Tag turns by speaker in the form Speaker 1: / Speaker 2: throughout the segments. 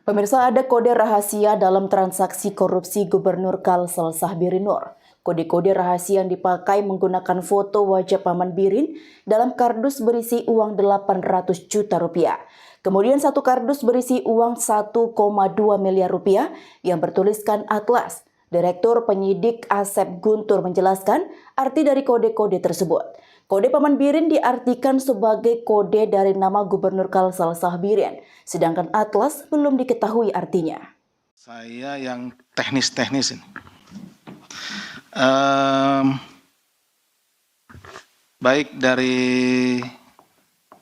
Speaker 1: Pemirsa, ada kode rahasia dalam transaksi korupsi Gubernur Kalsel Sahbiri Nur. Kode-kode rahasia yang dipakai menggunakan foto wajah Paman Birin dalam kardus berisi uang 800 juta rupiah. Kemudian satu kardus berisi uang 1,2 miliar rupiah yang bertuliskan Atlas. Direktur Penyidik Asep Guntur menjelaskan arti dari kode-kode tersebut. Kode Paman Birin diartikan sebagai kode dari nama Gubernur Kalsel Sahbirin, sedangkan Atlas belum diketahui artinya.
Speaker 2: Saya yang teknis-teknis ini. Baik dari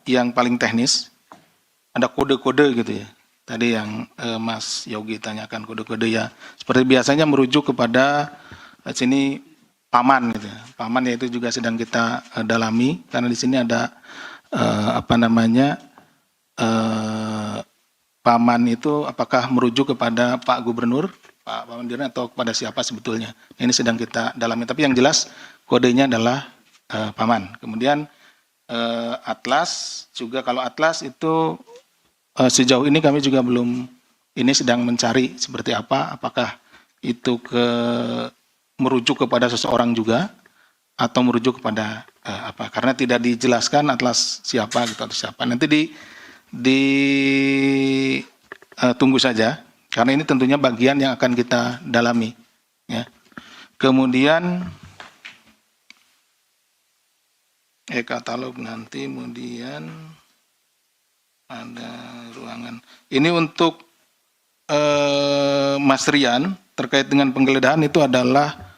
Speaker 2: yang paling teknis, ada kode-kode gitu ya. Tadi yang Mas Yogi tanyakan kode-kode ya. Seperti biasanya merujuk kepada sini paman gitu ya. Paman yaitu juga sedang kita dalami karena di sini ada paman itu apakah merujuk kepada Pak Gubernur, Pak Paman Birin atau kepada siapa sebetulnya. Ini sedang kita dalami. Tapi yang jelas kodenya adalah paman. Kemudian Atlas juga, kalau Atlas itu sejauh ini kami juga belum, ini sedang mencari seperti apa, apakah itu merujuk kepada seseorang juga atau merujuk kepada apa, karena tidak dijelaskan Atlas siapa gitu atau siapa. Nanti tunggu saja karena ini tentunya bagian yang akan kita dalami ya. Kemudian katalog nanti, kemudian ada ruangan. Ini untuk Mas Rian terkait dengan penggeledahan itu adalah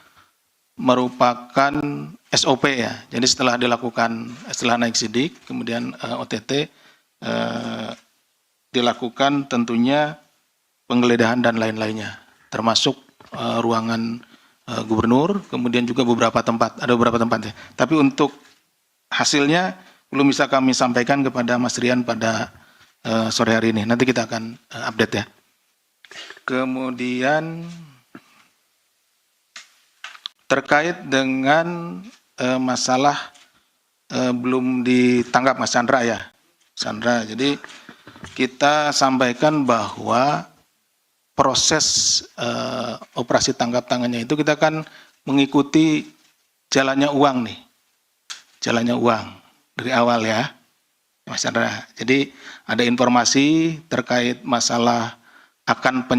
Speaker 2: merupakan SOP ya. Jadi setelah naik sidik, kemudian OTT dilakukan tentunya penggeledahan dan lain-lainnya, termasuk ruangan gubernur, kemudian juga ada beberapa tempat ya. Tapi untuk hasilnya belum bisa kami sampaikan kepada Mas Rian pada sore hari ini. Nanti kita akan update ya. Kemudian terkait dengan masalah belum ditangkap Mas Chandra ya. Chandra, jadi kita sampaikan bahwa proses operasi tangkap tangannya itu kita kan mengikuti jalannya uang nih. Jalannya uang dari awal ya, Mas Chandra. Jadi ada informasi terkait masalah akan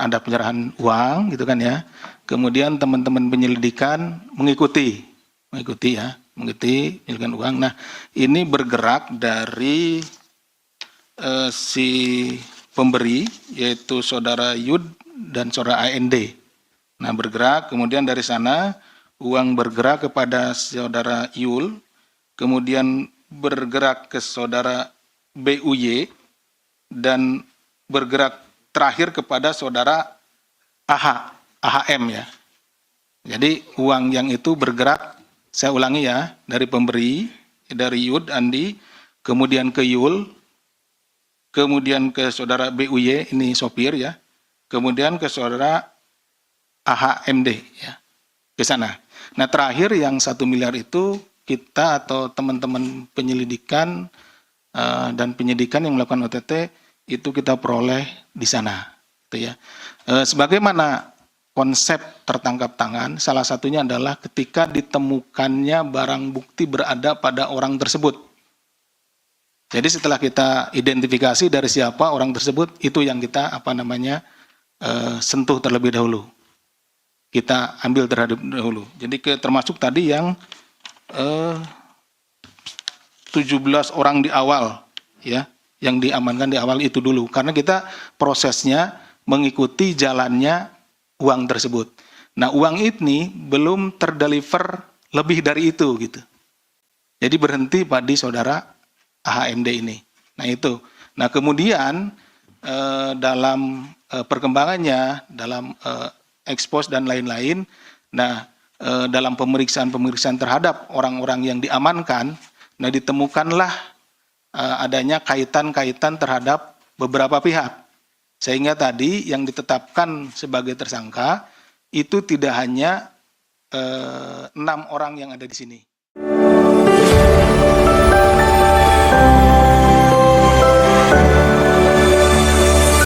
Speaker 2: ada penyerahan uang gitu kan ya. Kemudian teman-teman penyelidikan mengikuti penyelidikan uang. Nah, ini bergerak dari si pemberi yaitu saudara Yud dan saudara AND. Nah, bergerak, kemudian dari sana uang bergerak kepada saudara Yul, kemudian bergerak ke saudara BUY, dan bergerak terakhir kepada saudara AHM ya. Jadi uang yang itu bergerak, saya ulangi ya, dari pemberi, dari Yud, Andi, kemudian ke Yul, kemudian ke saudara BUY, ini sopir ya, kemudian ke saudara AHMD ya, ke sana. Nah terakhir yang 1 miliar itu kita atau teman-teman penyelidikan dan penyidikan yang melakukan OTT itu kita peroleh di sana, gitu ya. Sebagaimana konsep tertangkap tangan, salah satunya adalah ketika ditemukannya barang bukti berada pada orang tersebut. Jadi setelah kita identifikasi dari siapa orang tersebut, itu yang kita sentuh terlebih dahulu. Kita ambil terhadap dahulu. Jadi termasuk tadi yang 17 orang di awal ya, yang diamankan di awal itu dulu, karena kita prosesnya mengikuti jalannya uang tersebut. Nah, uang ini belum terdeliver lebih dari itu gitu. Jadi berhenti pada saudara AHMD ini. Nah, itu. Nah, kemudian dalam perkembangannya, dalam ekspos dan lain-lain, nah dalam pemeriksaan terhadap orang-orang yang diamankan, nah ditemukanlah adanya kaitan-kaitan terhadap beberapa pihak. Sehingga tadi yang ditetapkan sebagai tersangka itu tidak hanya 6 orang yang ada di sini.